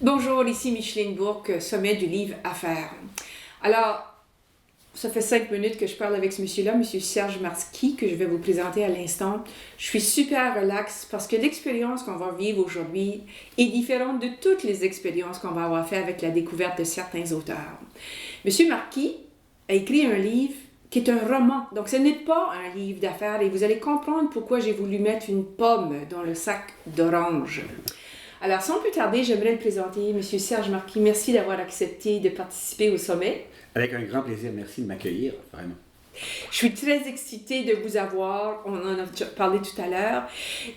Bonjour, ici Micheline Bourque, sommet du livre Affaires. Alors, ça fait 5 minutes que je parle avec ce monsieur-là, monsieur Serge Marski, que je vais vous présenter à l'instant. Je suis super relax parce que l'expérience qu'on va vivre aujourd'hui est différente de toutes les expériences qu'on va avoir fait avec la découverte de certains auteurs. Monsieur Marski a écrit un livre qui est un roman. Donc, ce n'est pas un livre d'affaires et vous allez comprendre pourquoi j'ai voulu mettre une pomme dans le sac d'orange. Alors, sans plus tarder, j'aimerais le présenter, M. Serge Marski. Merci d'avoir accepté de participer au sommet. Avec un grand plaisir, merci de m'accueillir, vraiment. Je suis très excitée de vous avoir, on en a parlé tout à l'heure.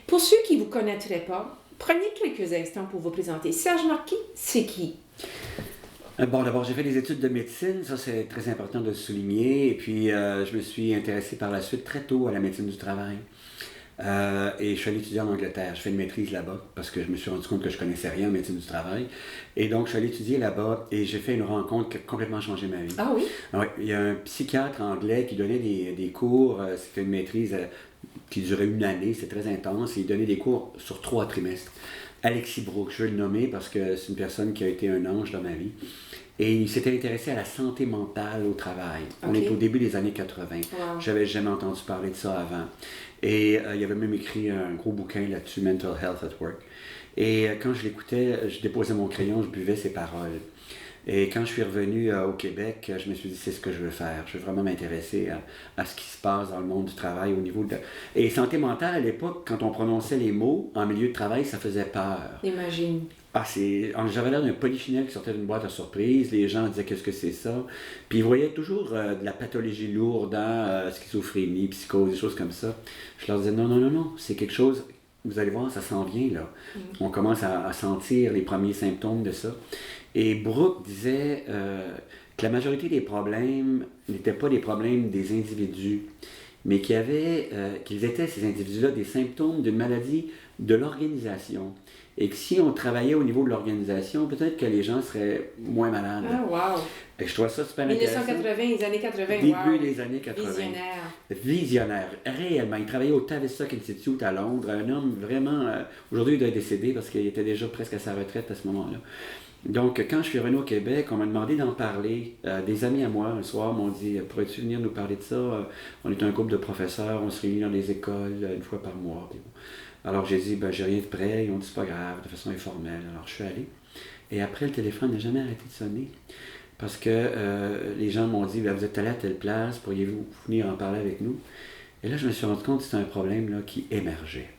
Pour ceux qui ne vous connaîtraient pas, prenez quelques instants pour vous présenter. Serge Marski, c'est qui? Bon, d'abord, j'ai fait des études de médecine, ça c'est très important de le souligner, et puis je me suis intéressé par la suite très tôt à la médecine du travail. Et je suis allé étudier en Angleterre. Je fais une maîtrise là-bas parce que je me suis rendu compte que je connaissais rien en médecine du travail. Et donc, je suis allé étudier là-bas et j'ai fait une rencontre qui a complètement changé ma vie. Ah oui? Oui, il y a un psychiatre anglais qui donnait des cours. C'était une maîtrise qui durait une année, c'est très intense. Et il donnait des cours sur 3 trimestres. Alexis Brooks, je veux le nommer parce que c'est une personne qui a été un ange dans ma vie. Et il s'était intéressé à la santé mentale au travail. Okay. On est au début des années 80. Wow. J'avais jamais entendu parler de ça avant. Et il avait même écrit un gros bouquin là-dessus, Mental Health at Work. Et quand je l'écoutais, je déposais mon crayon, je buvais ses paroles. Et quand je suis revenu au Québec, je me suis dit, c'est ce que je veux faire. Je veux vraiment m'intéresser à ce qui se passe dans le monde du travail au niveau de... Et santé mentale, à l'époque, quand on prononçait les mots en milieu de travail, ça faisait peur. Imagine. J'avais l'air d'un polichinelle qui sortait d'une boîte à surprise. Les gens disaient qu'est-ce que c'est ça. Puis ils voyaient toujours de la pathologie lourde, schizophrénie, psychose, des choses comme ça. Je leur disais non, c'est quelque chose, vous allez voir, ça s'en vient là. On commence à sentir les premiers symptômes de ça. Et Brooke disait que la majorité des problèmes n'étaient pas des problèmes des individus, mais qu'ils étaient, ces individus-là, des symptômes d'une maladie de l'organisation. Et que si on travaillait au niveau de l'organisation, peut-être que les gens seraient moins malades. Ah, wow! Et je trouve ça super intéressant. 1980, les années 80, Début wow. des années 80. Visionnaire. Réellement. Il travaillait au Tavistock Institute à Londres. Un homme vraiment... aujourd'hui, il doit être décédé parce qu'il était déjà presque à sa retraite à ce moment-là. Donc, quand je suis revenu au Québec, on m'a demandé d'en parler. Des amis à moi, un soir, m'ont dit « Pourrais-tu venir nous parler de ça? On est un groupe de professeurs, on se réunit dans les écoles une fois par mois. » Alors, j'ai dit « J'ai rien de prêt. » Ils ont dit « C'est pas grave, de façon informelle. » Alors, je suis allé. Et après, le téléphone n'a jamais arrêté de sonner. Parce que les gens m'ont dit « Vous êtes allé à telle place, pourriez-vous venir en parler avec nous? » Et là, je me suis rendu compte que c'était un problème là, qui émergeait.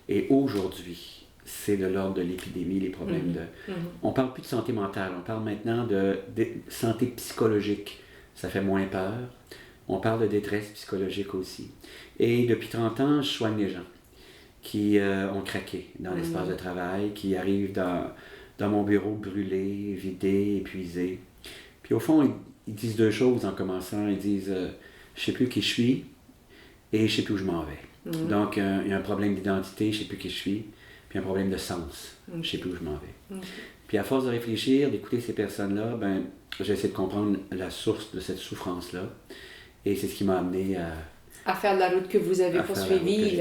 Et aujourd'hui, c'est de l'ordre de l'épidémie, les problèmes de... On ne parle plus de santé mentale, on parle maintenant de santé psychologique. Ça fait moins peur. On parle de détresse psychologique aussi. Et depuis 30 ans, je soigne les gens qui ont craqué dans l'espace de travail, qui arrivent dans mon bureau brûlé, vidé, épuisé. Puis au fond, ils disent 2 choses en commençant. Ils disent « Je ne sais plus qui je suis et je ne sais plus où je m'en vais. » Donc, il y a un problème d'identité, je ne sais plus qui je suis. Puis un problème de sens. Je ne sais plus où je m'en vais. Puis à force de réfléchir, d'écouter ces personnes-là, j'ai essayé de comprendre la source de cette souffrance-là. Et c'est ce qui m'a amené à faire la route que vous avez poursuivie.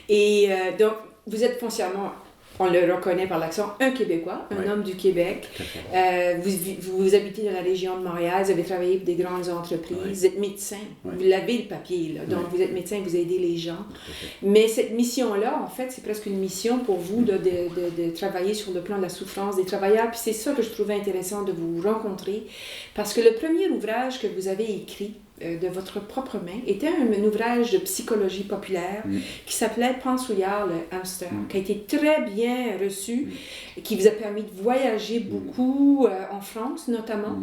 Et donc, vous êtes foncièrement, on le reconnaît par l'accent, un Québécois, un homme du Québec. Vous habitez dans la région de Montréal, vous avez travaillé pour des grandes entreprises, vous êtes médecin, vous l'avez le papier, là, donc vous êtes médecin, vous aidez les gens. Mais cette mission-là, en fait, c'est presque une mission pour vous de travailler sur le plan de la souffrance des travailleurs. Puis c'est ça que je trouvais intéressant de vous rencontrer, parce que le premier ouvrage que vous avez écrit, de votre propre main, était un ouvrage de psychologie populaire qui s'appelait Pensouillard le hamster, qui a été très bien reçu et qui vous a permis de voyager beaucoup en France notamment.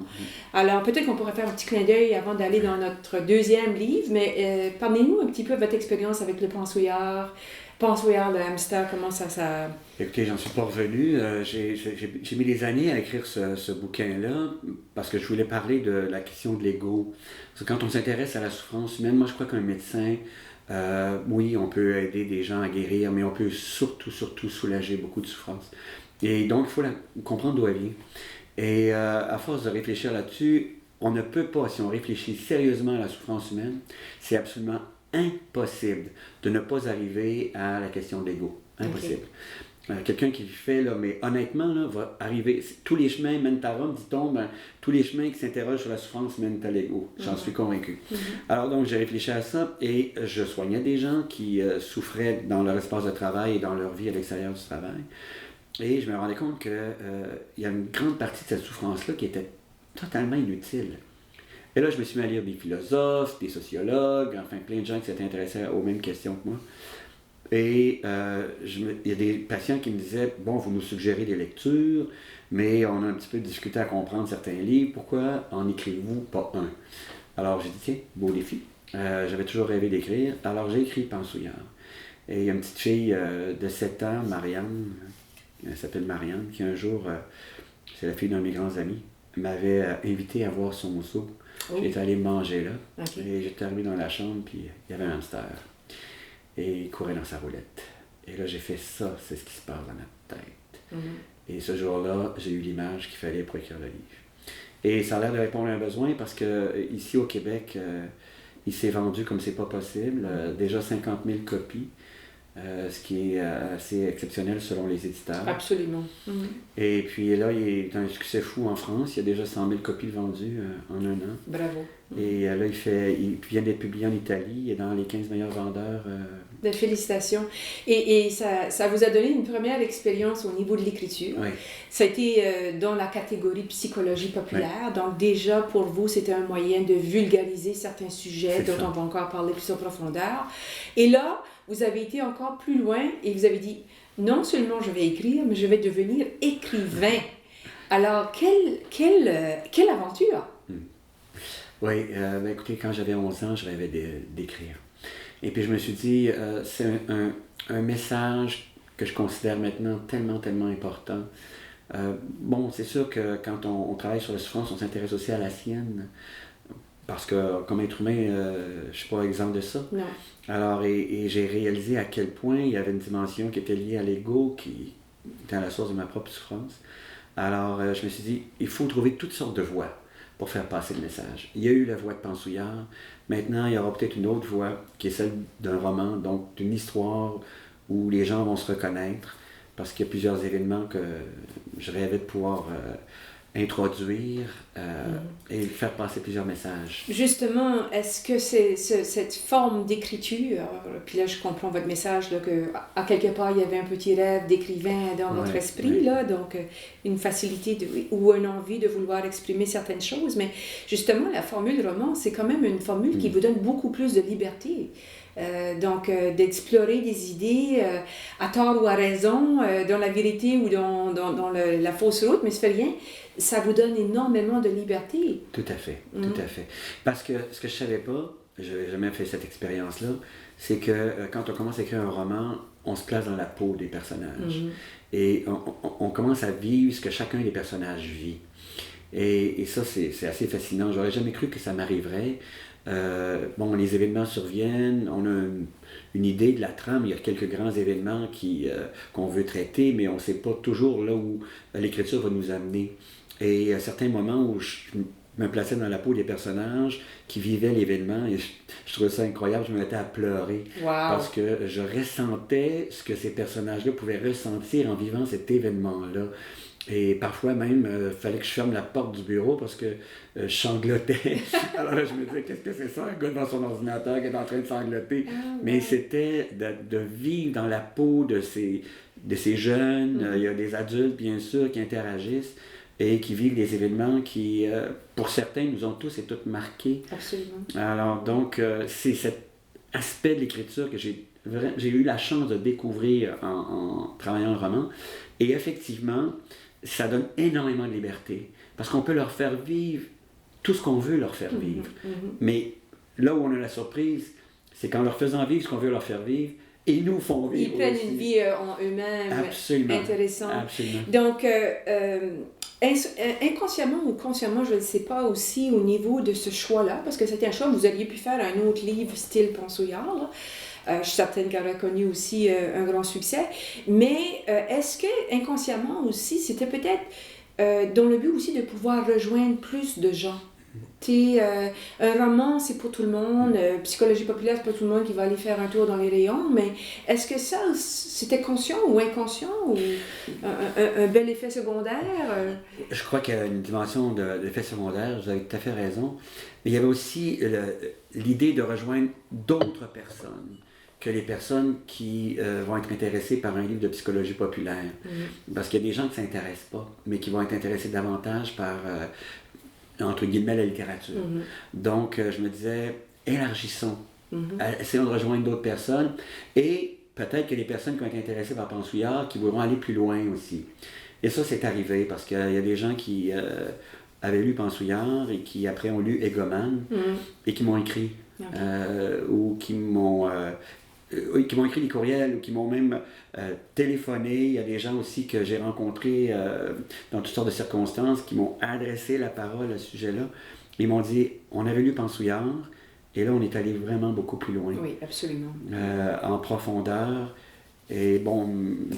Alors peut-être qu'on pourrait faire un petit clin d'œil avant d'aller dans notre deuxième livre, mais parlez-nous un petit peu de votre expérience avec le Pensouillard le hamster, comment ça... Écoutez, j'en suis pas revenu. J'ai mis des années à écrire ce bouquin-là parce que je voulais parler de la question de l'ego. Parce que quand on s'intéresse à la souffrance humaine, moi je crois qu'un médecin, oui, on peut aider des gens à guérir, mais on peut surtout soulager beaucoup de souffrance. Et donc, il faut comprendre d'où elle vient. Et à force de réfléchir là-dessus, on ne peut pas, si on réfléchit sérieusement à la souffrance humaine, c'est absolument impossible de ne pas arriver à la question de l'ego. Impossible. quelqu'un qui fait, là, mais honnêtement, là, va arriver. Tous les chemins mènent à Rome, dit-on, ben, tous les chemins qui s'interrogent sur la souffrance mènent à l'ego. J'en suis convaincu. Alors donc, j'ai réfléchi à ça et je soignais des gens qui souffraient dans leur espace de travail et dans leur vie à l'extérieur du travail. Et je me rendais compte qu'il y a une grande partie de cette souffrance-là qui était totalement inutile. Et là, je me suis mis à lire des philosophes, des sociologues, enfin plein de gens qui s'étaient intéressés aux mêmes questions que moi. Et il y a des patients qui me disaient, bon, vous nous suggérez des lectures, mais on a un petit peu discuté à comprendre certains livres, pourquoi en écrivez-vous pas un? Alors j'ai dit, tiens, beau défi. J'avais toujours rêvé d'écrire, alors j'ai écrit Pensouillard. Et il y a une petite fille de 7 ans, Marianne, elle s'appelle Marianne, qui un jour, c'est la fille d'un de mes grands amis, m'avait invité à voir son zoo. Oh. J'étais allé manger là, et j'étais arrivé dans la chambre, puis il y avait un hamster. Et il courait dans sa roulette. Et là, j'ai fait ça, c'est ce qui se passe dans ma tête. Et ce jour-là, j'ai eu l'image qu'il fallait pour écrire le livre. Et ça a l'air de répondre à un besoin parce que ici au Québec, il s'est vendu comme c'est pas possible, déjà 50 000 copies. Ce qui est assez exceptionnel selon les éditeurs. Absolument. Et puis là, il est un succès fou en France. Il y a déjà 100 000 copies vendues en un an. Bravo. Et là, il vient d'être publié en Italie. Il est dans les 15 meilleurs vendeurs. De félicitations. Et ça vous a donné une première expérience au niveau de l'écriture. Oui. Ça a été dans la catégorie psychologie populaire. Oui. Donc déjà, pour vous, c'était un moyen de vulgariser certains sujets dont on va encore parler plus en profondeur. Et là, vous avez été encore plus loin et vous avez dit, non seulement je vais écrire, mais je vais devenir écrivain. Alors, quelle aventure! Oui, écoutez, quand j'avais 11 ans, je rêvais d'écrire. Et puis je me suis dit, c'est un message que je considère maintenant tellement important. Bon, c'est sûr que quand on travaille sur la souffrance, on s'intéresse aussi à la sienne. Parce que comme être humain, je ne suis pas exempt de ça. Non. Alors, et j'ai réalisé à quel point il y avait une dimension qui était liée à l'ego, qui était à la source de ma propre souffrance. Alors, je me suis dit, il faut trouver toutes sortes de voies pour faire passer le message. Il y a eu la voie de Pensouillard. Maintenant, il y aura peut-être une autre voie, qui est celle d'un roman, donc d'une histoire où les gens vont se reconnaître, parce qu'il y a plusieurs événements que je rêvais de pouvoir introduire et faire passer plusieurs messages. Justement, est-ce que c'est cette forme d'écriture, puis là je comprends votre message, là, qu'à quelque part il y avait un petit rêve d'écrivain dans votre esprit, là, donc une facilité ou une envie de vouloir exprimer certaines choses, mais justement la formule roman, c'est quand même une formule qui vous donne beaucoup plus de liberté. Donc, d'explorer des idées à tort ou à raison, dans la vérité ou dans la fausse route, mais ça fait rien. Ça vous donne énormément de liberté. Tout à fait, tout à fait. Parce que ce que je ne savais pas, je n'ai jamais fait cette expérience-là, c'est que quand on commence à écrire un roman, on se place dans la peau des personnages. Et on commence à vivre ce que chacun des personnages vit. Et ça, c'est assez fascinant. J'aurais jamais cru que ça m'arriverait. Bon, les événements surviennent, on a une idée de la trame, il y a quelques grands événements qu'on veut traiter, mais on ne sait pas toujours là où l'écriture va nous amener. Et à certains moments où je me plaçais dans la peau des personnages qui vivaient l'événement, et je trouvais ça incroyable, je me mettais à pleurer. Wow. Parce que je ressentais ce que ces personnages-là pouvaient ressentir en vivant cet événement-là. Et parfois même, il fallait que je ferme la porte du bureau parce que je sanglotais. Alors là, je me disais, qu'est-ce que c'est ça, un gars devant son ordinateur qui est en train de sangloter? Mais c'était de vivre dans la peau de ces jeunes. Il y a des adultes, bien sûr, qui interagissent et qui vivent des événements qui, pour certains, nous ont tous et toutes marqués. Absolument. Alors donc, c'est cet aspect de l'écriture que j'ai eu la chance de découvrir en travaillant le roman. Et effectivement, ça donne énormément de liberté, parce qu'on peut leur faire vivre tout ce qu'on veut leur faire vivre. Mais là où on a la surprise, c'est qu'en leur faisant vivre ce qu'on veut leur faire vivre, ils nous font vivre. Ils prennent aussi une vie en eux-mêmes. Absolument. Intéressante. Absolument. Donc, inconsciemment ou consciemment, je ne sais pas aussi au niveau de ce choix-là, parce que c'était un choix, vous auriez pu faire un autre livre style Pensouillard, là. Je suis certaine qu'elle a connu aussi un grand succès. Mais est-ce que inconsciemment aussi, c'était peut-être dans le but aussi de pouvoir rejoindre plus de gens? Un roman, c'est pour tout le monde. Psychologie populaire, c'est pas tout le monde qui va aller faire un tour dans les rayons. Mais est-ce que ça, c'était conscient ou inconscient ou un bel effet secondaire? Je crois qu'il y a une dimension d'effet secondaire, vous avez tout à fait raison. Mais il y avait aussi l'idée de rejoindre d'autres personnes que les personnes qui vont être intéressées par un livre de psychologie populaire. Parce qu'il y a des gens qui ne s'intéressent pas, mais qui vont être intéressés davantage par, entre guillemets, la littérature. Donc, je me disais, élargissons, essayons de rejoindre d'autres personnes, et peut-être que les personnes qui ont été intéressées par Pansouillard, qui voudront aller plus loin aussi. Et ça, c'est arrivé, parce qu'il y a des gens qui avaient lu Pansouillard, et qui après ont lu Egoman, et qui m'ont écrit, ou qui m'ont écrit des courriels ou qui m'ont même téléphoné. Il y a des gens aussi que j'ai rencontrés dans toutes sortes de circonstances qui m'ont adressé la parole à ce sujet-là. Ils m'ont dit, on avait lu Pansouillard et là on est allé vraiment beaucoup plus loin. Oui, absolument. En profondeur. Et bon,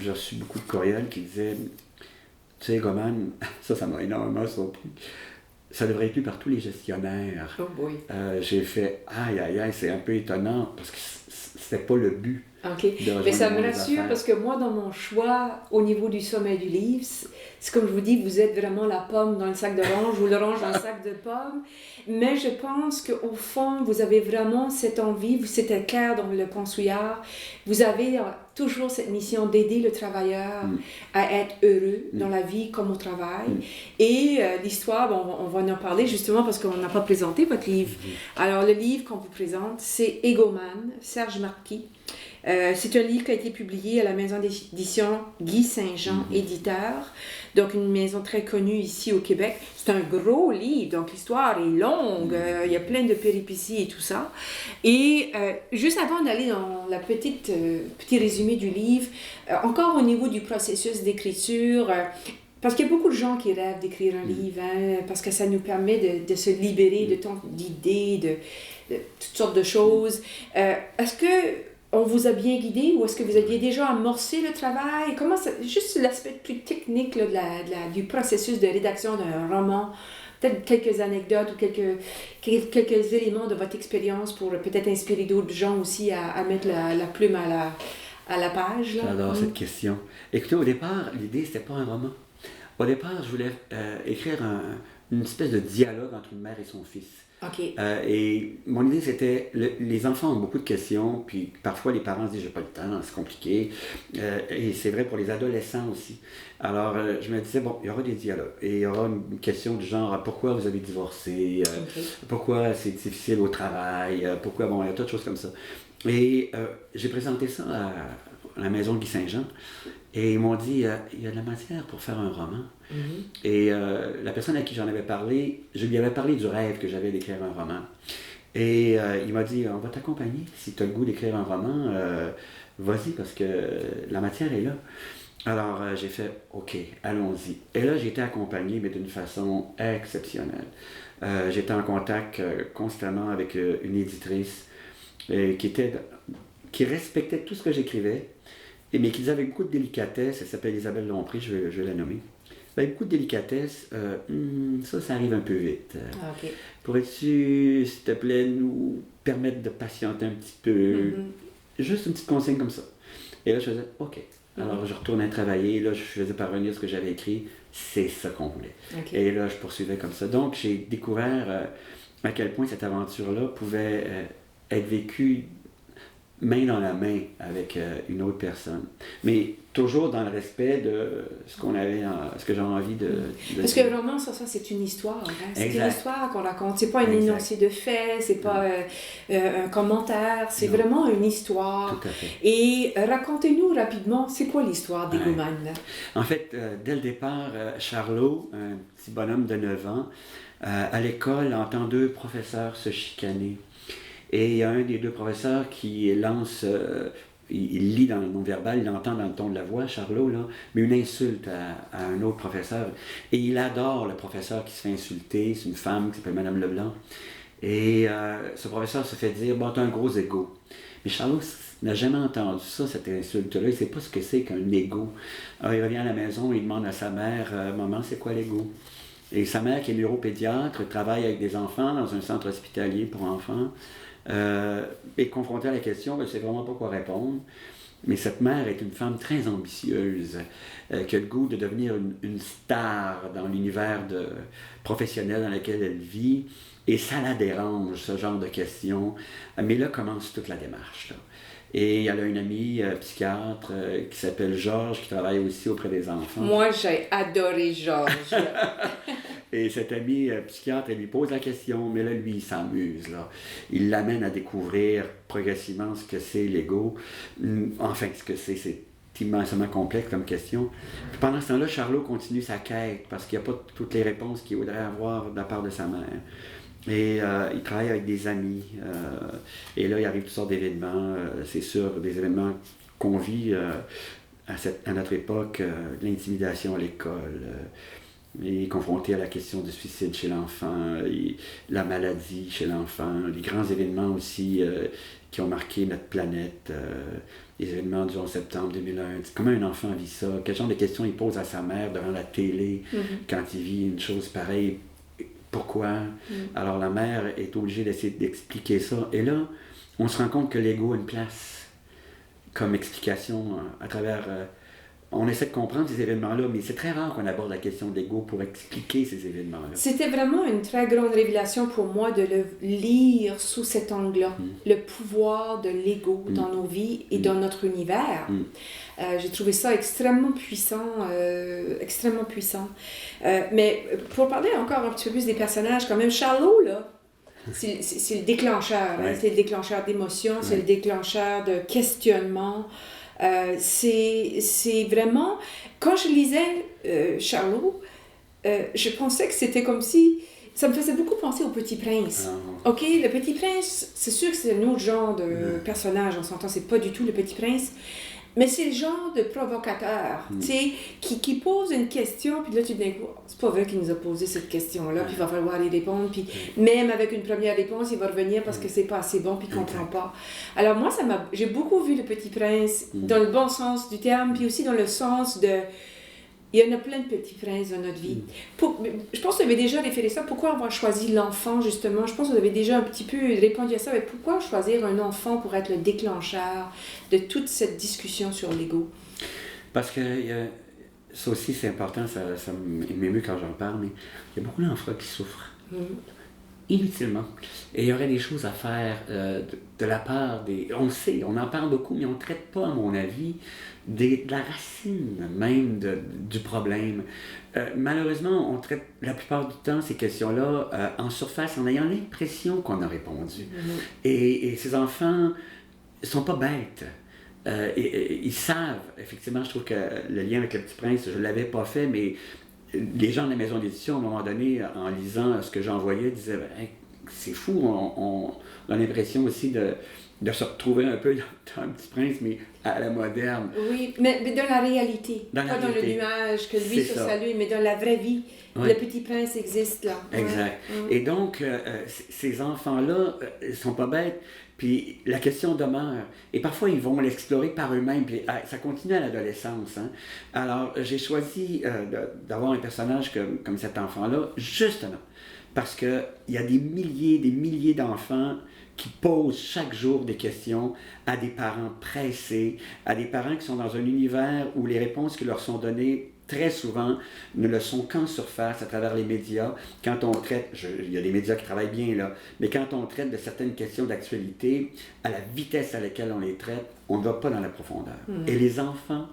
j'ai reçu beaucoup de courriels qui disaient, tu sais, Goman, ça m'a énormément surpris. Ça devrait être lu par tous les gestionnaires. Oh boy. J'ai fait, aïe, c'est un peu étonnant parce que c'était pas le but. OK. Mais ça me rassure parce que moi, dans mon choix, au niveau du sommet du livre, c'est comme je vous dis, vous êtes vraiment la pomme dans le sac d'orange ou l'orange dans le sac de pomme. Mais je pense qu'au fond, vous avez vraiment cette envie, c'était clair dans le Pansouillard, vous avez toujours cette mission d'aider le travailleur à être heureux dans la vie comme au travail. Et l'histoire, on va en parler justement parce qu'on n'a pas présenté votre livre. Alors, le livre qu'on vous présente, c'est Egoman, Serge Marquis. C'est un livre qui a été publié à la maison d'édition Guy Saint-Jean, éditeur, donc une maison très connue ici au Québec. C'est un gros livre, donc l'histoire est longue, il y a plein de péripéties et tout ça. Et juste avant d'aller dans la petit résumé du livre, encore au niveau du processus d'écriture, parce qu'il y a beaucoup de gens qui rêvent d'écrire un livre, parce que ça nous permet de se libérer de tant d'idées, de toutes sortes de choses. Est-ce que on vous a bien guidé ou est-ce que vous aviez déjà amorcé le travail? Comment ça, juste l'aspect plus technique là, du processus de rédaction d'un roman, peut-être quelques anecdotes ou quelques éléments de votre expérience pour peut-être inspirer d'autres gens aussi à mettre la plume à la page. Là. J'adore cette question. Écoutez, au départ, l'idée, c'était pas un roman. Au départ, je voulais écrire une espèce de dialogue entre une mère et son fils. Okay. Et mon idée, c'était, les enfants ont beaucoup de questions, puis parfois les parents se disent, j'ai pas le temps, c'est compliqué. Et c'est vrai pour les adolescents aussi. Alors, je me disais, bon, il y aura des dialogues. Et il y aura une question du genre, pourquoi vous avez divorcé? Pourquoi c'est difficile au travail? Pourquoi, bon, il y a toutes choses comme ça. Et j'ai présenté ça à la maison de Guy Saint-Jean. Et ils m'ont dit, il y a de la matière pour faire un roman. Et la personne à qui j'en avais parlé, je lui avais parlé du rêve que j'avais d'écrire un roman. Et il m'a dit, on va t'accompagner. Si tu as le goût d'écrire un roman, vas-y, parce que la matière est là. Alors j'ai fait, OK, allons-y. Et là, j'ai été accompagné, mais d'une façon exceptionnelle. J'étais en contact constamment avec une éditrice qui respectait tout ce que j'écrivais, mais qui disait avec beaucoup de délicatesse. Elle s'appelle Isabelle Lompré, je vais la nommer. Avec beaucoup de délicatesse, ça arrive un peu vite. Okay. Pourrais-tu, s'il te plaît, nous permettre de patienter un petit peu? Juste une petite consigne comme ça. Et là, je faisais, OK. Alors, je retournais travailler. Là, je faisais parvenir ce que j'avais écrit. C'est ça qu'on voulait. Okay. Et là, je poursuivais comme ça. Donc, j'ai découvert à quel point cette aventure-là pouvait être vécue main dans la main avec une autre personne. Mais toujours dans le respect de ce qu'on avait, ce que j'ai envie de Parce que le roman, ça c'est une histoire. Hein? C'est une histoire qu'on raconte. C'est pas un énoncé de faits, c'est pas un commentaire, c'est vraiment une histoire. Tout à fait. Et racontez-nous rapidement, c'est quoi l'histoire d'Egoman? En fait, dès le départ, Charlot, un petit bonhomme de 9 ans, à l'école, entend deux professeurs se chicaner. Et il y a un des deux professeurs qui lance, il lit dans le non-verbal, il entend dans le ton de la voix, Charlot, là, mais une insulte à un autre professeur. Et il adore le professeur qui se fait insulter, c'est une femme qui s'appelle Madame Leblanc. Et ce professeur se fait dire, bon, t'as un gros égo. Mais Charlot n'a jamais entendu ça, cette insulte-là, il ne sait pas ce que c'est qu'un égo. Alors il revient à la maison, il demande à sa mère, maman, c'est quoi l'égo? Et sa mère, qui est neuropédiatre, travaille avec des enfants dans un centre hospitalier pour enfants, est confrontée à la question, elle ne sait vraiment pas quoi répondre. Mais cette mère est une femme très ambitieuse, qui a le goût de devenir une star dans l'univers professionnel dans lequel elle vit. Et ça la dérange, ce genre de questions. Mais là commence toute la démarche, là. Et elle a une amie psychiatre qui s'appelle Georges, qui travaille aussi auprès des enfants. Moi, j'ai adoré Georges. Et cette amie psychiatre, elle lui pose la question, mais là, lui, il s'amuse, là. Il l'amène à découvrir progressivement ce que c'est l'ego. Enfin, ce que c'est immensément complexe comme question. Puis pendant ce temps-là, Charlot continue sa quête, parce qu'il n'y a pas toutes les réponses qu'il voudrait avoir de la part de sa mère. Et il travaille avec des amis. Et là, il arrive toutes sortes d'événements. C'est sûr, des événements qu'on vit à notre époque, l'intimidation à l'école. Il est confronté à la question du suicide chez l'enfant, la maladie chez l'enfant, les grands événements aussi qui ont marqué notre planète, les événements du 11 septembre 2001. Comment un enfant vit ça? Quel genre de questions il pose à sa mère devant la télé quand il vit une chose pareille? Pourquoi? Alors la mère est obligée d'essayer d'expliquer ça. Et là, on se rend compte que l'ego a une place comme explication à travers... on essaie de comprendre ces événements-là, mais c'est très rare qu'on aborde la question de l'ego pour expliquer ces événements-là. C'était vraiment une très grande révélation pour moi de le lire sous cet angle-là. Le pouvoir de l'ego dans nos vies et dans notre univers. J'ai trouvé ça extrêmement puissant, extrêmement puissant. Mais pour parler encore un petit peu plus des personnages, quand même, Charlot, là, c'est le déclencheur. Hein, c'est le déclencheur d'émotions, c'est le déclencheur de questionnement. C'est vraiment... Quand je lisais Charlot, je pensais que c'était comme si... Ça me faisait beaucoup penser au Petit Prince. OK, le Petit Prince, c'est sûr que c'est un autre genre de personnage, on s'entend, c'est pas du tout le Petit Prince, mais c'est le genre de provocateur, tu sais, qui pose une question, puis là, tu te dis, c'est pas vrai qu'il nous a posé cette question-là, puis il va falloir y répondre, puis même avec une première réponse, il va revenir parce que c'est pas assez bon, puis il comprend pas. Alors moi, j'ai beaucoup vu le Petit Prince, dans le bon sens du terme, puis aussi dans le sens de... Il y en a plein de petits princes dans notre vie. Je pense que vous avez déjà référé ça. Pourquoi avoir choisi l'enfant, justement? Je pense que vous avez déjà un petit peu répondu à ça. Mais pourquoi choisir un enfant pour être le déclencheur de toute cette discussion sur l'ego? Parce que ça aussi, c'est important, ça m'émeut quand j'en parle, mais il y a beaucoup d'enfants qui souffrent. Inutilement. Et il y aurait des choses à faire de la part des... On le sait, on en parle beaucoup, mais on ne traite pas, à mon avis, de la racine même du problème. Malheureusement, on traite la plupart du temps ces questions-là en surface, en ayant l'impression qu'on a répondu. Et ces enfants ne sont pas bêtes. Ils savent, effectivement, je trouve que le lien avec le Petit Prince, je ne l'avais pas fait, mais les gens de la maison d'édition, à un moment donné, en lisant ce que j'envoyais, disaient ben, c'est fou, on a l'impression aussi de se retrouver un peu dans un Petit Prince, mais à la moderne. Oui, mais dans la réalité, pas dans le nuage que lui sur sa lune, mais dans la vraie vie. Oui. Le Petit Prince existe là. Exact. Et donc, ces enfants-là ne sont pas bêtes. Puis la question demeure. Et parfois, ils vont l'explorer par eux-mêmes. Puis ça continue à l'adolescence. Hein. Alors, j'ai choisi d'avoir un personnage comme cet enfant-là, justement, parce qu'il y a des milliers d'enfants qui posent chaque jour des questions à des parents pressés, à des parents qui sont dans un univers où les réponses qui leur sont données très souvent ne le sont qu'en surface à travers les médias. Quand on traite, il y a des médias qui travaillent bien là, mais quand on traite de certaines questions d'actualité, à la vitesse à laquelle on les traite, on ne va pas dans la profondeur. Et les enfants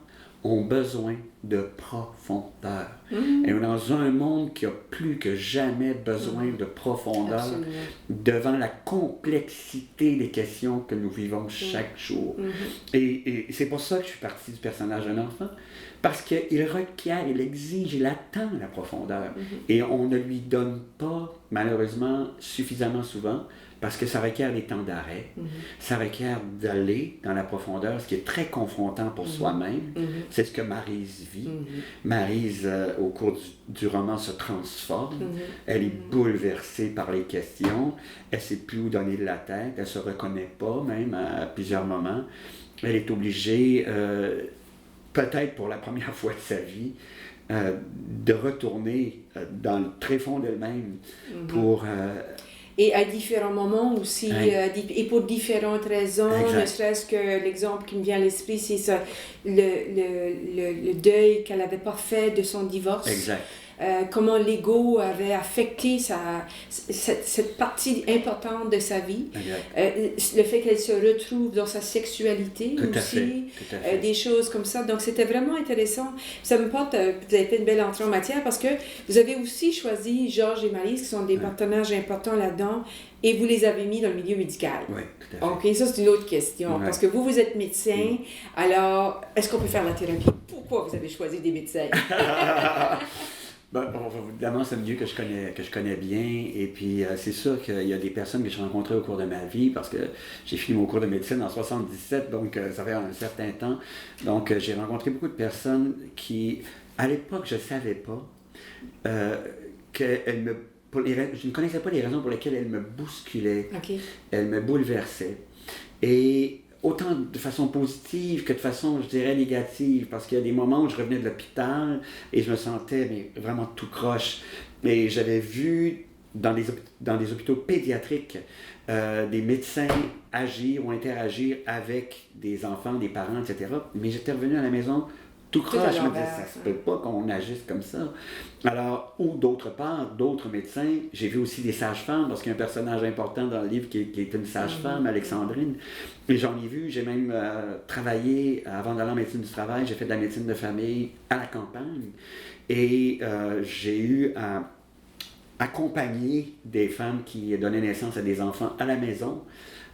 ont besoin de profondeur. Et dans un monde qui a plus que jamais besoin de profondeur, devant la complexité des questions que nous vivons chaque jour. Et c'est pour ça que je suis parti du personnage d'un enfant, parce qu'il requiert, il exige, il attend la profondeur. Et on ne lui donne pas, malheureusement, suffisamment souvent, parce que ça requiert des temps d'arrêt, ça requiert d'aller dans la profondeur, ce qui est très confrontant pour soi-même. C'est ce que Maryse vit. Maryse, au cours du roman, se transforme. Elle est bouleversée par les questions. Elle ne sait plus où donner de la tête. Elle ne se reconnaît pas, même, à plusieurs moments. Elle est obligée, peut-être pour la première fois de sa vie, de retourner dans le tréfonds d'elle-même pour... Et à différents moments aussi, et pour différentes raisons, exact. Ne serait-ce que l'exemple qui me vient à l'esprit, c'est ça, le deuil qu'elle n'avait pas fait de son divorce. Exact. Comment l'ego avait affecté cette partie importante de sa vie. Le fait qu'elle se retrouve dans sa sexualité tout aussi, à fait. Des choses comme ça. Donc c'était vraiment intéressant. Ça me porte, vous avez fait une belle entrée en matière parce que vous avez aussi choisi Georges et Maryse qui sont des partenaires importants là-dedans et vous les avez mis dans le milieu médical. Oui, tout à fait. OK, ça c'est une autre question parce que vous êtes médecin, alors est-ce qu'on peut faire la thérapie? Pourquoi vous avez choisi des médecins? Bon, évidemment, c'est un milieu que je connais bien. Et puis, c'est sûr qu'il y a des personnes que j'ai rencontrées au cours de ma vie parce que j'ai fini mon cours de médecine en 77, donc ça fait un certain temps. Donc, j'ai rencontré beaucoup de personnes qui, à l'époque, je ne savais pas qu'elles me... je ne connaissais pas les raisons pour lesquelles elles me bousculaient, elles me bouleversaient. Et autant de façon positive que de façon, je dirais, négative, parce qu'il y a des moments où je revenais de l'hôpital et je me sentais vraiment tout croche. Et j'avais vu dans des hôpitaux pédiatriques des médecins agir ou interagir avec des enfants, des parents, etc. Mais j'étais revenu à la maison tout croche. Je me disais, ça se peut pas qu'on agisse comme ça. Alors, ou d'autre part, d'autres médecins, j'ai vu aussi des sages-femmes, parce qu'il y a un personnage important dans le livre qui est une sage-femme, Alexandrine, et j'en ai vu, j'ai même travaillé, avant d'aller en médecine du travail, j'ai fait de la médecine de famille à la campagne, et j'ai eu à accompagner des femmes qui donnaient naissance à des enfants à la maison,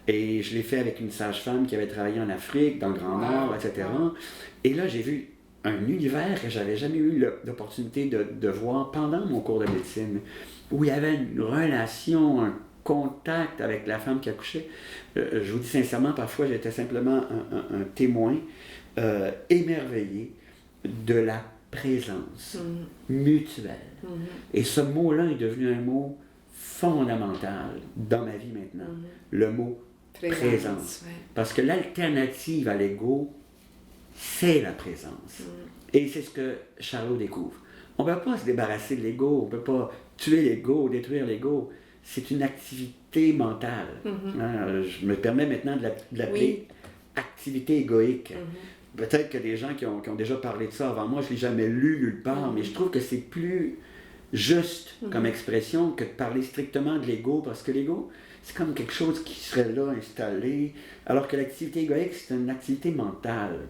et je l'ai fait avec une sage-femme qui avait travaillé en Afrique, dans le Grand Nord, etc. Et là, j'ai vu un univers que j'avais jamais eu l'opportunité de voir pendant mon cours de médecine, où il y avait une relation, un contact avec la femme qui accouchait. Je vous dis sincèrement, parfois j'étais simplement un témoin émerveillé de la présence mutuelle. Et ce mot-là est devenu un mot fondamental dans ma vie maintenant, le mot présence. Parce que l'alternative à l'ego, c'est la présence. Et c'est ce que Charlot découvre. On ne peut pas se débarrasser de l'ego, on ne peut pas tuer l'ego, détruire l'ego. C'est une activité mentale. Je me permets maintenant de l'appeler activité égoïque. Peut-être que des gens qui ont déjà parlé de ça avant moi, je ne l'ai jamais lu nulle part, mais je trouve que c'est plus juste comme expression que de parler strictement de l'ego, parce que l'ego, c'est comme quelque chose qui serait là, installé, alors que l'activité égoïque, c'est une activité mentale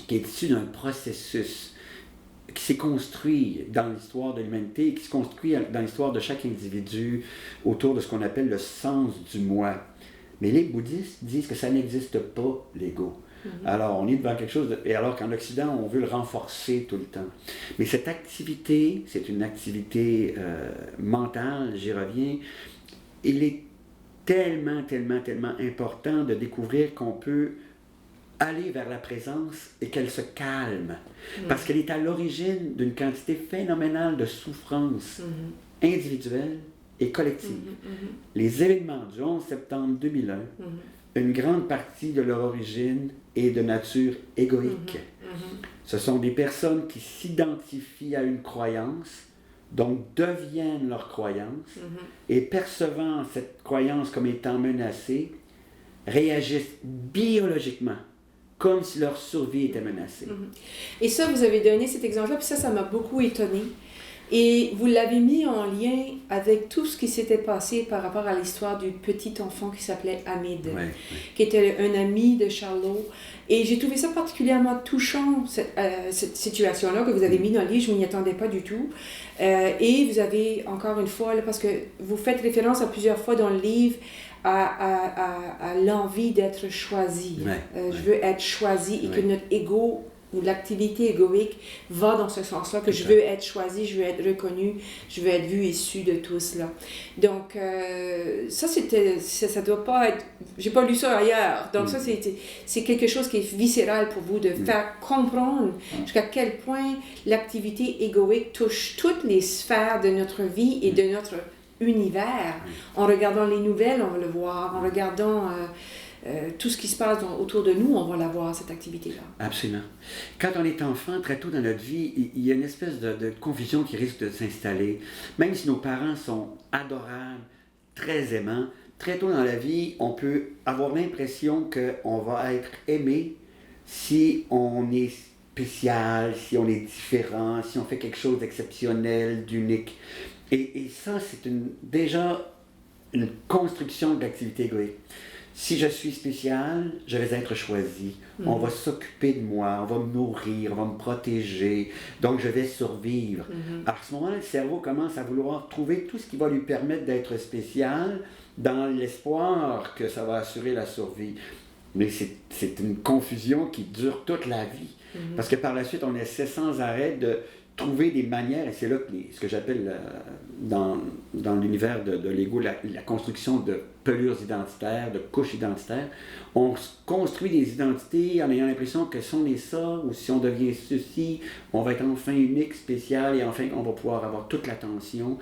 qui est issue d'un processus qui s'est construit dans l'histoire de l'humanité, qui se construit dans l'histoire de chaque individu autour de ce qu'on appelle le sens du moi. Mais les bouddhistes disent que ça n'existe pas, l'ego. Alors, on est devant quelque chose, et alors qu'en Occident, on veut le renforcer tout le temps. Mais cette activité, c'est une activité mentale, j'y reviens, il est tellement important de découvrir qu'on peut aller vers la présence et qu'elle se calme. Parce qu'elle est à l'origine d'une quantité phénoménale de souffrance individuelle et collective. Les événements du 11 septembre 2001, une grande partie de leur origine est de nature égoïque. Ce sont des personnes qui s'identifient à une croyance, donc deviennent leur croyance, et percevant cette croyance comme étant menacée, réagissent biologiquement, comme si leur survie était menacée. Et ça, vous avez donné cet exemple-là, puis ça m'a beaucoup étonnée. Et vous l'avez mis en lien avec tout ce qui s'était passé par rapport à l'histoire du petit enfant qui s'appelait Hamid, qui était un ami de Charlot. Et j'ai trouvé ça particulièrement touchant, cette situation-là que vous avez mis dans le livre. Je ne m'y attendais pas du tout. Et vous avez, encore une fois, là, parce que vous faites référence à plusieurs fois dans le livre à l'envie d'être choisi. Je veux être choisi et que notre ego ou l'activité égoïque va dans ce sens-là, que je veux être choisi, je veux être reconnu, je veux être vu et su de tout cela. Donc, ça doit pas être... J'ai pas lu ça ailleurs. Donc, ça, c'est quelque chose qui est viscéral pour vous, de faire comprendre jusqu'à quel point l'activité égoïque touche toutes les sphères de notre vie et de notre univers. En regardant les nouvelles, on va le voir. En regardant... tout ce qui se passe autour de nous, on va l'avoir, cette activité-là. Absolument. Quand on est enfant, très tôt dans notre vie, il y a une espèce de confusion qui risque de s'installer. Même si nos parents sont adorables, très aimants, très tôt dans la vie, on peut avoir l'impression qu'on va être aimé si on est spécial, si on est différent, si on fait quelque chose d'exceptionnel, d'unique. Et ça, c'est déjà une construction de l'activité égoïque. Si je suis spécial, je vais être choisi. On va s'occuper de moi, on va me nourrir, on va me protéger. Donc, je vais survivre. À ce moment-là, le cerveau commence à vouloir trouver tout ce qui va lui permettre d'être spécial dans l'espoir que ça va assurer la survie. Mais c'est une confusion qui dure toute la vie. Parce que par la suite, on essaie sans arrêt de trouver des manières, et c'est là que ce que j'appelle dans l'univers de l'ego, la construction de pelures identitaires, de couches identitaires. On construit des identités en ayant l'impression que si on est ça, ou si on devient ceci, on va être enfin unique, spécial, et enfin on va pouvoir avoir toute l'attention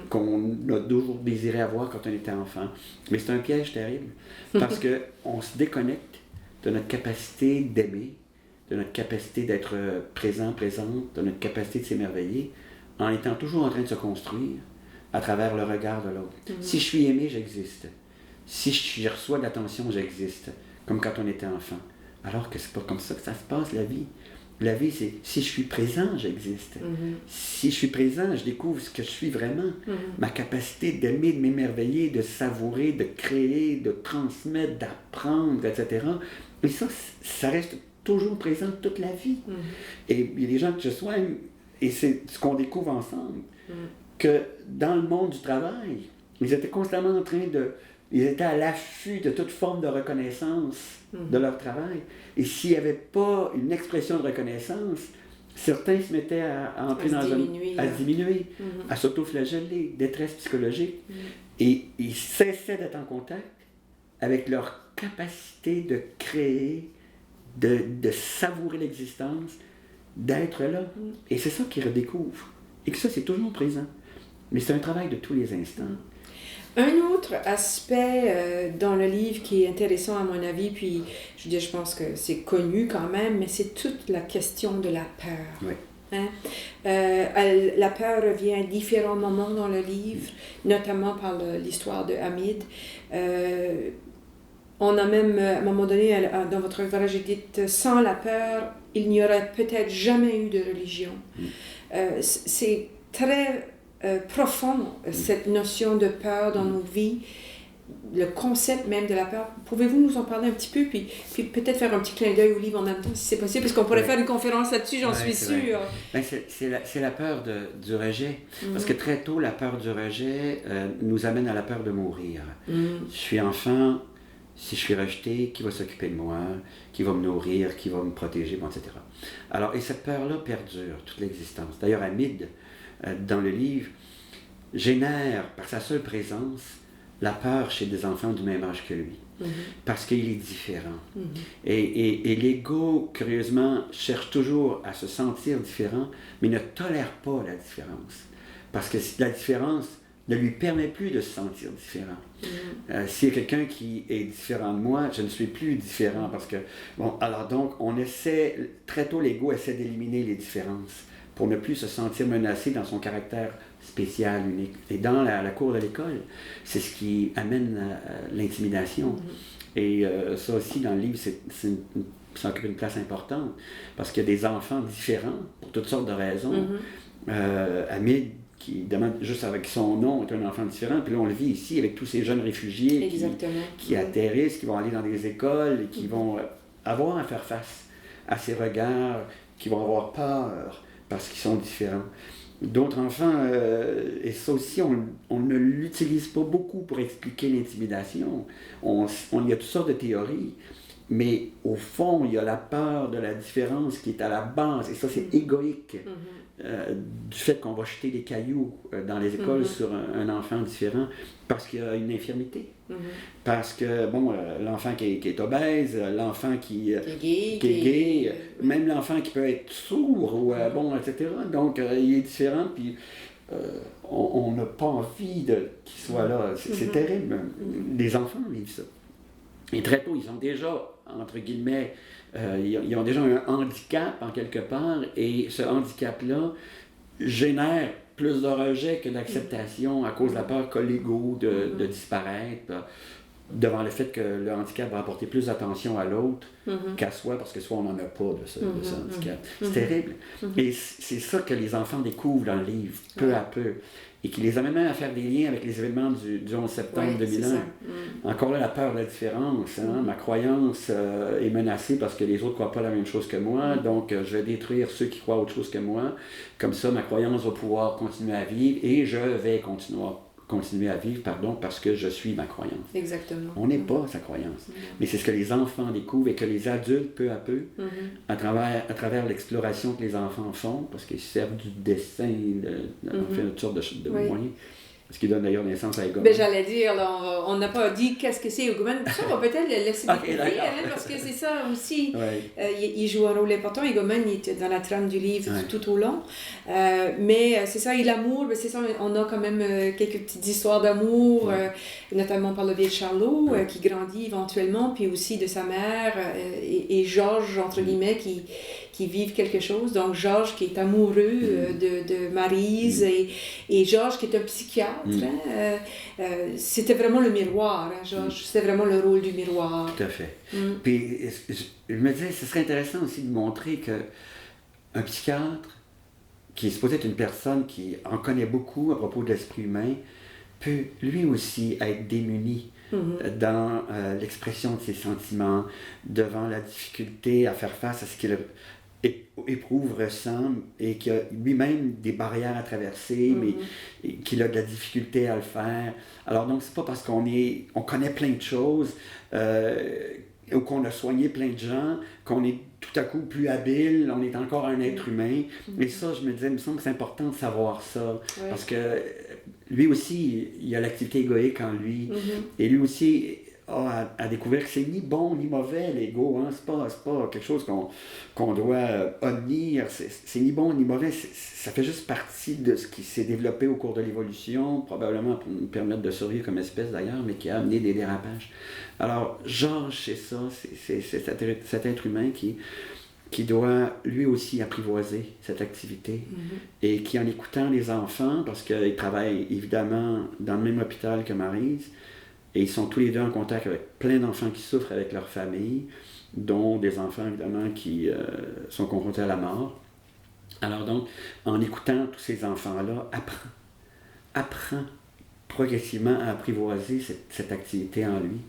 qu'on a toujours désiré avoir quand on était enfant. Mais c'est un piège terrible, parce qu'on se déconnecte de notre capacité d'aimer, de notre capacité d'être présent, présente, de notre capacité de s'émerveiller, en étant toujours en train de se construire à travers le regard de l'autre. Si je suis aimé, j'existe. Si je reçois de l'attention, j'existe. Comme quand on était enfant. Alors que c'est pas comme ça que ça se passe, la vie. La vie, c'est si je suis présent, j'existe. Si je suis présent, je découvre ce que je suis vraiment. Ma capacité d'aimer, de m'émerveiller, de savourer, de créer, de transmettre, d'apprendre, etc. Et ça reste toujours présent toute la vie. Et il y a des gens que je soigne, et c'est ce qu'on découvre ensemble, que dans le monde du travail, ils étaient constamment en train ils étaient à l'affût de toute forme de reconnaissance de leur travail. Et s'il n'y avait pas une expression de reconnaissance, certains se mettaient à entrer à se diminuer, à s'auto-flageller, détresse psychologique. Et ils cessaient d'être en contact avec leur capacité de créer, de savourer l'existence, d'être là. Et c'est ça qu'ils redécouvrent. Et que ça, c'est toujours présent. Mais c'est un travail de tous les instants. Un autre aspect dans le livre qui est intéressant à mon avis, puis je pense que c'est connu quand même, mais c'est toute la question de la peur. Oui. Hein? La peur revient à différents moments dans le livre, notamment par l'histoire de Hamid. On a même, à un moment donné, dans votre ouvrage, dit « Sans la peur, il n'y aurait peut-être jamais eu de religion ». C'est très profond, cette notion de peur dans nos vies, le concept même de la peur. Pouvez-vous nous en parler un petit peu, puis peut-être faire un petit clin d'œil au livre en même temps, si c'est possible, parce qu'on pourrait faire une conférence là-dessus, j'en suis sûre. Ben, c'est la peur du rejet, parce que très tôt, la peur du rejet nous amène à la peur de mourir. Je suis enfant, si je suis rejeté, qui va s'occuper de moi, qui va me nourrir, qui va me protéger, bon, etc. Alors, et cette peur-là perdure toute l'existence. D'ailleurs, Hamid, dans le livre, génère par sa seule présence la peur chez des enfants du même âge que lui. Parce qu'il est différent. Et l'ego, curieusement, cherche toujours à se sentir différent, mais ne tolère pas la différence. Parce que la différence ne lui permet plus de se sentir différent. S'il y a quelqu'un qui est différent de moi, je ne suis plus différent. Parce que, bon, alors donc, très tôt, l'ego essaie d'éliminer les différences pour ne plus se sentir menacé dans son caractère spécial, unique. Et dans la cour de l'école, c'est ce qui amène l'intimidation. Et ça aussi, dans le livre, ça occupe une place importante, parce qu'il y a des enfants différents, pour toutes sortes de raisons. Hamid, qui demande juste avec son nom, est un enfant différent, puis là, on le vit ici avec tous ces jeunes réfugiés qui atterrissent, qui vont aller dans des écoles, et qui vont avoir à faire face à ces regards, qui vont avoir peur, parce qu'ils sont différents. D'autres enfants, et ça aussi, on ne l'utilise pas beaucoup pour expliquer l'intimidation. Il y a toutes sortes de théories, mais au fond, il y a la peur de la différence qui est à la base, et ça, c'est égoïque, du fait qu'on va jeter des cailloux dans les écoles sur un enfant différent, parce qu'il y a une infirmité. Parce que, bon, l'enfant qui est obèse, l'enfant qui est gay, même l'enfant qui peut être sourd, ou, bon, etc. Donc, il est différent, puis on n'a pas envie qu'il soit là. C'est terrible. Les enfants vivent ça. Et très tôt, ils ont déjà, entre guillemets, ils ont déjà un handicap en quelque part, et ce handicap-là génère plus de rejet que d'acceptation à cause de la peur qu'a l'ego de disparaître, devant le fait que le handicap va apporter plus d'attention à l'autre qu'à soi, parce que soit on n'en a pas de ce handicap. C'est terrible. Et c'est ça que les enfants découvrent dans le livre, peu à peu, et qui les amène même à faire des liens avec les événements du 11 septembre 2001. Encore là, la peur de la différence. Ma croyance est menacée parce que les autres ne croient pas la même chose que moi, donc je vais détruire ceux qui croient autre chose que moi. Comme ça, ma croyance va pouvoir continuer à vivre, et je vais continuer à vivre, parce que je suis ma croyance. Exactement. On n'est pas sa croyance. Mais c'est ce que les enfants découvrent et que les adultes, peu à peu, à travers l'exploration que les enfants font, parce qu'ils servent du dessin, on fait toutes sortes de moyens. Ce qui donne d'ailleurs naissance à Egoman. Ben, j'allais dire, là, on n'a pas dit qu'est-ce que c'est Egoman. Ça, on va peut-être le laisser découvrir, parce que c'est ça aussi. Il joue un rôle important. Egoman, il est dans la trame du livre tout au long. Mais c'est ça, et l'amour, c'est ça, on a quand même quelques petites histoires d'amour, notamment par le vieux Charlot, qui grandit éventuellement, puis aussi de sa mère, et Georges, entre guillemets, qui vivent quelque chose. Donc, Georges qui est amoureux de Maryse, et Georges qui est un psychiatre. C'était vraiment le miroir, Georges. C'était vraiment le rôle du miroir. Tout à fait. Puis, je me disais, ce serait intéressant aussi de montrer qu'un psychiatre, qui est supposé être une personne qui en connaît beaucoup à propos de l'esprit humain, peut lui aussi être démuni dans l'expression de ses sentiments, devant la difficulté à faire face à ce qu'il éprouve, ressent, et qu'il a lui-même des barrières à traverser, mais qu'il a de la difficulté à le faire. Alors donc, c'est pas parce qu'on connaît plein de choses, ou qu'on a soigné plein de gens, qu'on est tout à coup plus habile, on est encore un être humain. Et ça, je me disais, il me semble que c'est important de savoir ça, parce que lui aussi, il a l'activité égoïque en lui, et lui aussi à découvrir que c'est ni bon ni mauvais, l'ego, c'est pas quelque chose qu'on doit honnir, c'est ni bon ni mauvais, ça fait juste partie de ce qui s'est développé au cours de l'évolution, probablement pour nous permettre de survivre comme espèce d'ailleurs, mais qui a amené des dérapages. Alors, Georges, c'est ça, c'est cet être humain qui doit lui aussi apprivoiser cette activité, et qui, en écoutant les enfants, parce qu'il travaille évidemment dans le même hôpital que Maryse, et ils sont tous les deux en contact avec plein d'enfants qui souffrent avec leur famille, dont des enfants évidemment qui sont confrontés à la mort. Alors donc, en écoutant tous ces enfants-là, apprend progressivement à apprivoiser cette activité en lui,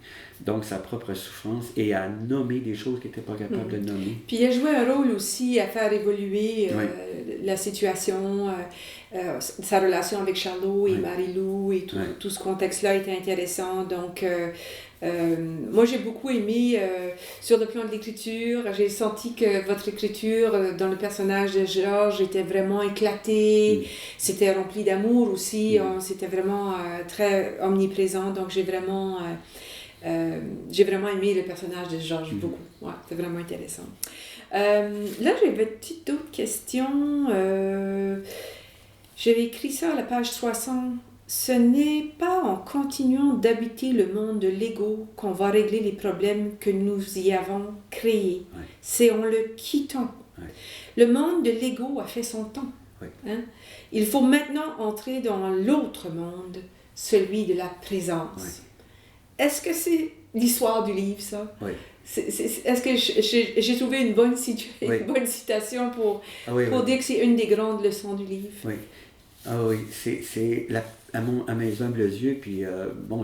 donc sa propre souffrance, et à nommer des choses qu'il n'était pas capable de nommer. Puis il a joué un rôle aussi à faire évoluer la situation, sa relation avec Charlot et Marie-Lou, et tout ce contexte-là était intéressant. Donc, moi j'ai beaucoup aimé sur le plan de l'écriture. J'ai senti que votre écriture dans le personnage de Georges était vraiment éclatée. C'était rempli d'amour aussi. C'était vraiment très omniprésent. Donc j'ai vraiment aimé le personnage de Georges beaucoup. Ouais, c'était vraiment intéressant. Là, j'avais une petite autre question. J'avais écrit ça à la page 60. Ce n'est pas en continuant d'habiter le monde de l'ego qu'on va régler les problèmes que nous y avons créés. C'est en le quittant. Le monde de l'ego a fait son temps. Il faut maintenant entrer dans l'autre monde, celui de la présence. Est-ce que c'est l'histoire du livre, ça? Est-ce que j'ai trouvé une bonne citation pour dire que c'est une des grandes leçons du livre? C'est à mes humbles yeux, puis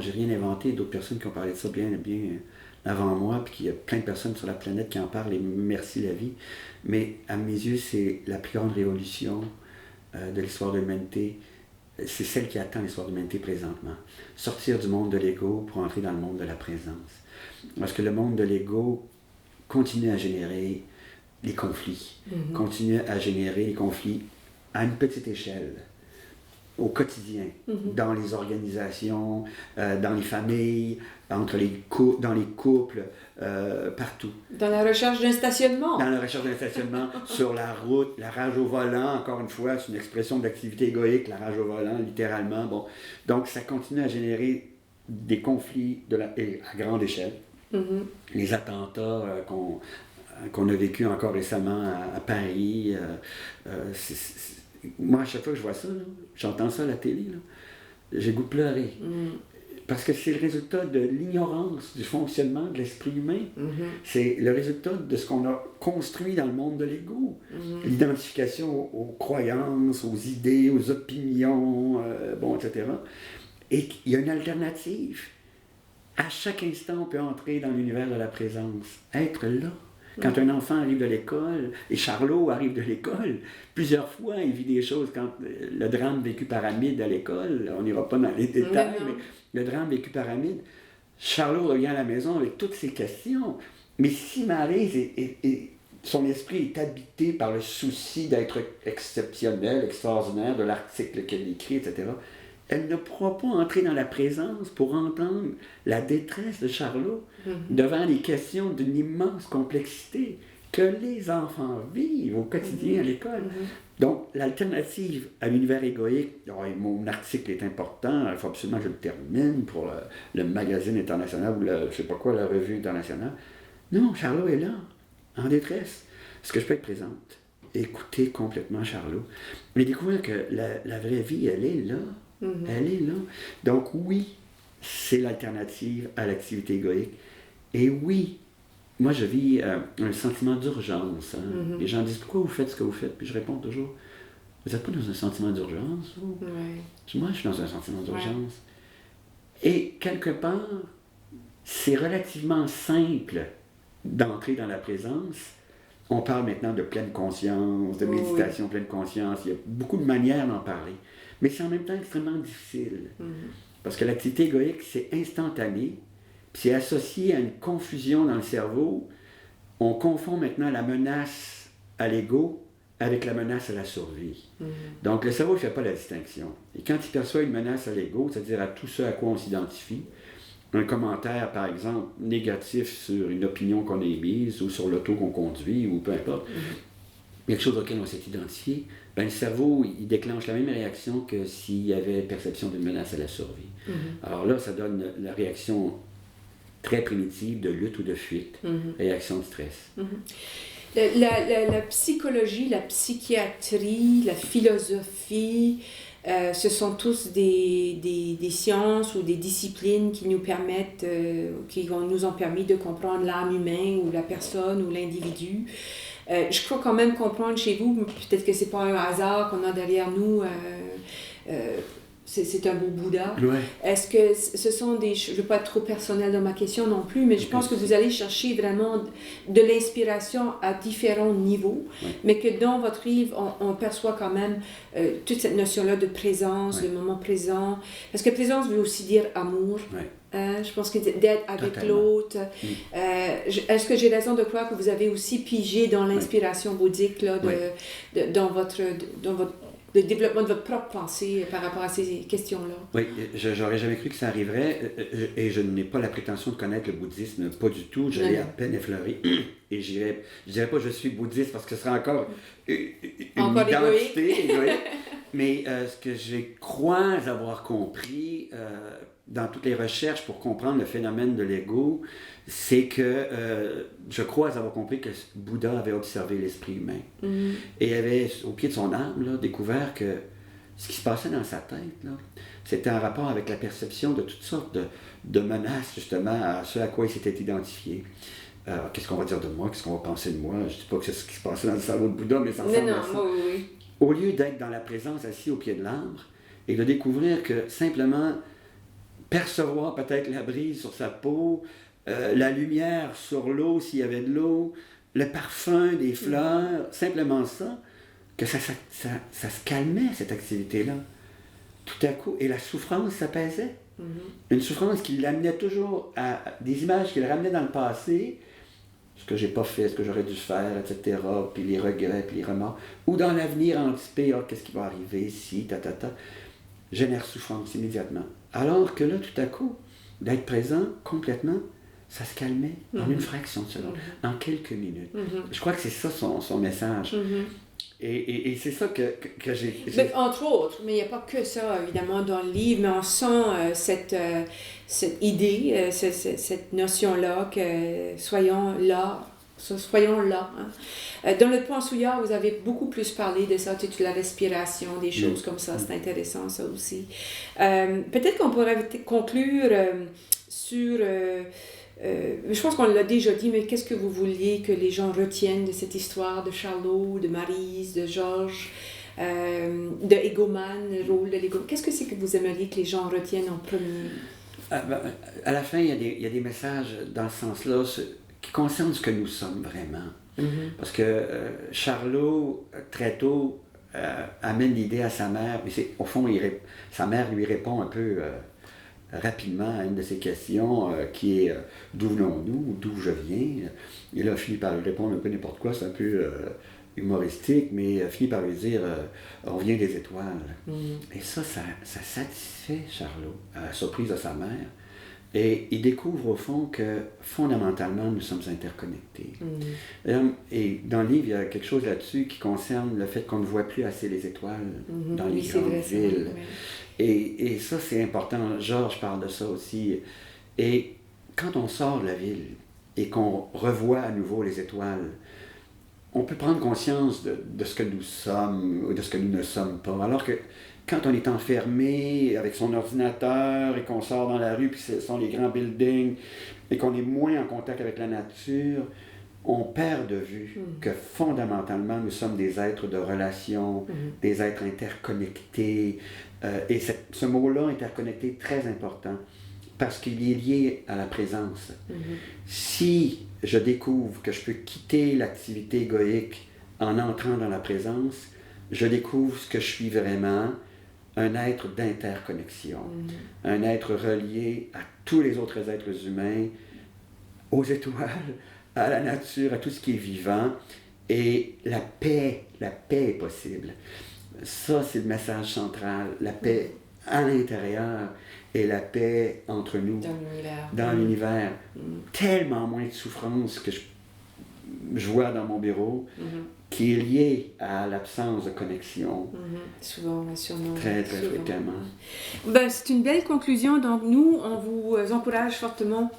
j'ai rien inventé, d'autres personnes qui ont parlé de ça bien avant moi, puis qu'il y a plein de personnes sur la planète qui en parlent, et merci la vie, mais à mes yeux, c'est la plus grande révolution de l'histoire de l'humanité. C'est celle qui attend l'histoire de l'humanité présentement. Sortir du monde de l'ego pour entrer dans le monde de la présence. Parce que le monde de l'ego continue à générer les conflits, continue à générer les conflits à une petite échelle, au quotidien, dans les organisations, dans les familles, dans les couples, partout. Dans la recherche d'un stationnement. Dans la recherche d'un stationnement, sur la route, la rage au volant, encore une fois, c'est une expression d'activité égoïque, la rage au volant, littéralement. Donc, ça continue à générer des conflits à grande échelle. Les attentats qu'on a vécu encore récemment à Paris. Moi, à chaque fois que je vois ça, là, j'entends ça à la télé, là, j'ai goût de pleurer. Parce que c'est le résultat de l'ignorance du fonctionnement de l'esprit humain. C'est le résultat de ce qu'on a construit dans le monde de l'ego. L'identification aux croyances, aux idées, aux opinions, etc. Et il y a une alternative. À chaque instant, on peut entrer dans l'univers de la présence. Être là. Quand un enfant arrive de l'école, et Charlot arrive de l'école, plusieurs fois, il vit des choses quand le drame vécu par Hamid à l'école, on n'ira pas dans les détails, mais le drame vécu par Hamid, Charlot revient à la maison avec toutes ces questions. Mais si Maryse son esprit est habité par le souci d'être exceptionnel, extraordinaire, de l'article qu'elle écrit, etc., elle ne pourra pas entrer dans la présence pour entendre la détresse de Charlot devant les questions d'une immense complexité que les enfants vivent au quotidien à l'école. Donc, l'alternative à l'univers égoïque, mon article est important, il faut absolument que je le termine pour le magazine international ou je ne sais pas quoi, la revue internationale. Non, Charlot est là, en détresse. Est-ce que je peux être présente? Écouter complètement Charlot. Mais découvrir que la vraie vie, elle est là. Elle est là. Donc oui, c'est l'alternative à l'activité égoïque. Et oui, moi je vis un sentiment d'urgence. Les gens disent « Pourquoi vous faites ce que vous faites? » Puis je réponds toujours « Vous n'êtes pas dans un sentiment d'urgence, vous? » Moi, je suis dans un sentiment d'urgence. Et quelque part, c'est relativement simple d'entrer dans la présence. On parle maintenant de pleine conscience, de méditation pleine conscience. Il y a beaucoup de manières d'en parler. Mais c'est en même temps extrêmement difficile. Parce que l'activité égoïque, c'est instantané, puis c'est associé à une confusion dans le cerveau. On confond maintenant la menace à l'ego avec la menace à la survie. Donc le cerveau ne fait pas la distinction. Et quand il perçoit une menace à l'ego, c'est-à-dire à tout ce à quoi on s'identifie, un commentaire, par exemple, négatif sur une opinion qu'on a émise, ou sur l'auto qu'on conduit, ou peu importe, quelque chose auquel on s'est identifié, le cerveau, il déclenche la même réaction que s'il y avait perception d'une menace à la survie. Alors là, ça donne la réaction très primitive de lutte ou de fuite, réaction de stress. La psychologie, la psychiatrie, la philosophie, ce sont tous des sciences ou des disciplines qui nous permettent, qui nous ont permis de comprendre l'âme humaine ou la personne ou l'individu. Je crois quand même comprendre chez vous, peut-être que c'est pas un hasard qu'on a derrière nous, c'est un beau Bouddha. Est-ce que ce sont des... Je ne veux pas être trop personnel dans ma question non plus, mais je pense que vous allez chercher vraiment de l'inspiration à différents niveaux, mais que dans votre livre, on perçoit quand même toute cette notion-là de présence, le moment présent. Parce que présence veut aussi dire amour. Je pense que d'être avec l'autre. Est-ce que j'ai raison de croire que vous avez aussi pigé dans l'inspiration bouddhique là, dans le développement de votre propre pensée par rapport à ces questions-là? Oui, j'aurais jamais cru que ça arriverait et je n'ai pas la prétention de connaître le bouddhisme, pas du tout. Je l'ai à peine effleuré et je dirais pas je suis bouddhiste parce que ce serait encore une identité égoïque. Mais ce que je crois avoir compris dans toutes les recherches pour comprendre le phénomène de l'ego, c'est que je crois avoir compris que Bouddha avait observé l'esprit humain et avait, au pied de son âme, là, découvert que ce qui se passait dans sa tête, là, c'était en rapport avec la perception de toutes sortes de menaces, justement, à ce à quoi il s'était identifié. Qu'est-ce qu'on va dire de moi? Qu'est-ce qu'on va penser de moi? Je ne dis pas que c'est ce qui se passait dans le cerveau de Bouddha, mais ça ressemble à ça. Au lieu d'être dans la présence, assis au pied de l'arbre, et de découvrir que simplement percevoir peut-être la brise sur sa peau, la lumière sur l'eau s'il y avait de l'eau, le parfum des fleurs, simplement ça, que ça se calmait, cette activité-là. Tout à coup, et la souffrance s'apaisait. Une souffrance qui l'amenait toujours à des images qui le ramenaient dans le passé, ce que j'ai pas fait, ce que j'aurais dû faire, etc., puis les regrets, puis les remords, ou dans l'avenir anticiper, qu'est-ce qui va arriver, si, génère souffrance immédiatement. Alors que là, tout à coup, d'être présent complètement, ça se calmait en une fraction de seconde, en quelques minutes. Je crois que c'est ça son message. Et c'est ça que j'ai... Entre autres, mais il n'y a pas que ça, évidemment, dans le livre, mais on sent cette idée, cette notion-là que soyons là. Hein. Dans le point Souillard, vous avez beaucoup plus parlé de ça, toute la respiration, des choses comme ça, c'est intéressant ça aussi. Peut-être qu'on pourrait conclure sur... je pense qu'on l'a déjà dit, mais qu'est-ce que vous vouliez que les gens retiennent de cette histoire de Charlot, de Maryse, de Georges, de Egoman, le rôle de l'Egoman? Qu'est-ce que c'est que vous aimeriez que les gens retiennent en premier? À la fin, il y a des messages dans ce sens-là qui concernent ce que nous sommes vraiment. Mm-hmm. Parce que Charlot, très tôt, amène l'idée à sa mère, mais au fond, sa mère lui répond un peu rapidement à une de ses questions, qui est d'où venons-nous, d'où je viens. Et là, finit par lui répondre un peu n'importe quoi, c'est un peu humoristique, mais finit par lui dire on vient des étoiles. Mm-hmm. Et ça satisfait Charlot, à la surprise de sa mère. Et il découvre au fond que fondamentalement nous sommes interconnectés. Mm-hmm. Et dans le livre, il y a quelque chose là-dessus qui concerne le fait qu'on ne voit plus assez les étoiles mm-hmm. dans les grandes villes. Oui. Et ça, c'est important. Georges parle de ça aussi. Et quand on sort de la ville et qu'on revoit à nouveau les étoiles, on peut prendre conscience de ce que nous sommes ou de ce que nous ne sommes pas. Alors que quand on est enfermé avec son ordinateur et qu'on sort dans la rue, puis ce sont les grands buildings, et qu'on est moins en contact avec la nature, on perd de vue que fondamentalement, nous sommes des êtres de relation, des êtres interconnectés. Et ce mot-là, interconnecté, est très important, parce qu'il est lié à la présence. Si je découvre que je peux quitter l'activité égoïque en entrant dans la présence, je découvre ce que je suis vraiment, un être d'interconnexion, un être relié à tous les autres êtres humains, aux étoiles, à la nature, à tout ce qui est vivant, et la paix est possible. Ça, c'est le message central, la paix à l'intérieur et la paix entre nous, dans l'univers. Tellement moins de souffrance que je vois dans mon bureau, qui est lié à l'absence de connexion. Souvent, sûrement. Très, très fréquemment. Ben, c'est une belle conclusion. Donc, nous, on vous encourage fortement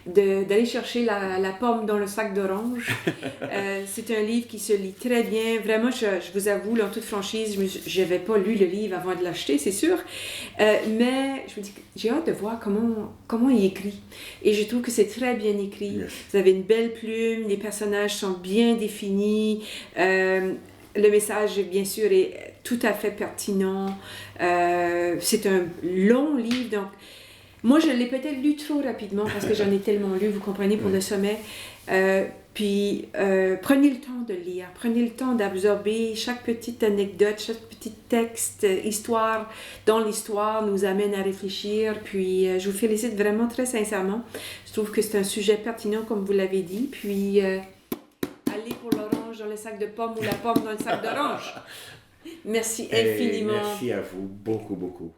d'aller chercher la pomme dans le sac d'orange. C'est un livre qui se lit très bien. Vraiment, je vous avoue, en toute franchise, je n'avais pas lu le livre avant de l'acheter, c'est sûr. Mais je me dis, j'ai hâte de voir comment il écrit. Et je trouve que c'est très bien écrit. Yes. Vous avez une belle plume, les personnages sont bien définis. Le message, bien sûr, est tout à fait pertinent. C'est un long livre, donc moi, je l'ai peut-être lu trop rapidement parce que j'en ai tellement lu, vous comprenez, pour le sommet. Puis, prenez le temps de lire, prenez le temps d'absorber chaque petite anecdote, chaque petit texte, histoire, dont l'histoire nous amène à réfléchir. Puis, je vous félicite vraiment très sincèrement. Je trouve que c'est un sujet pertinent, comme vous l'avez dit. Puis, allez pour l'orange dans le sac de pommes ou la pomme dans le sac d'orange. Merci infiniment. Merci à vous, beaucoup, beaucoup.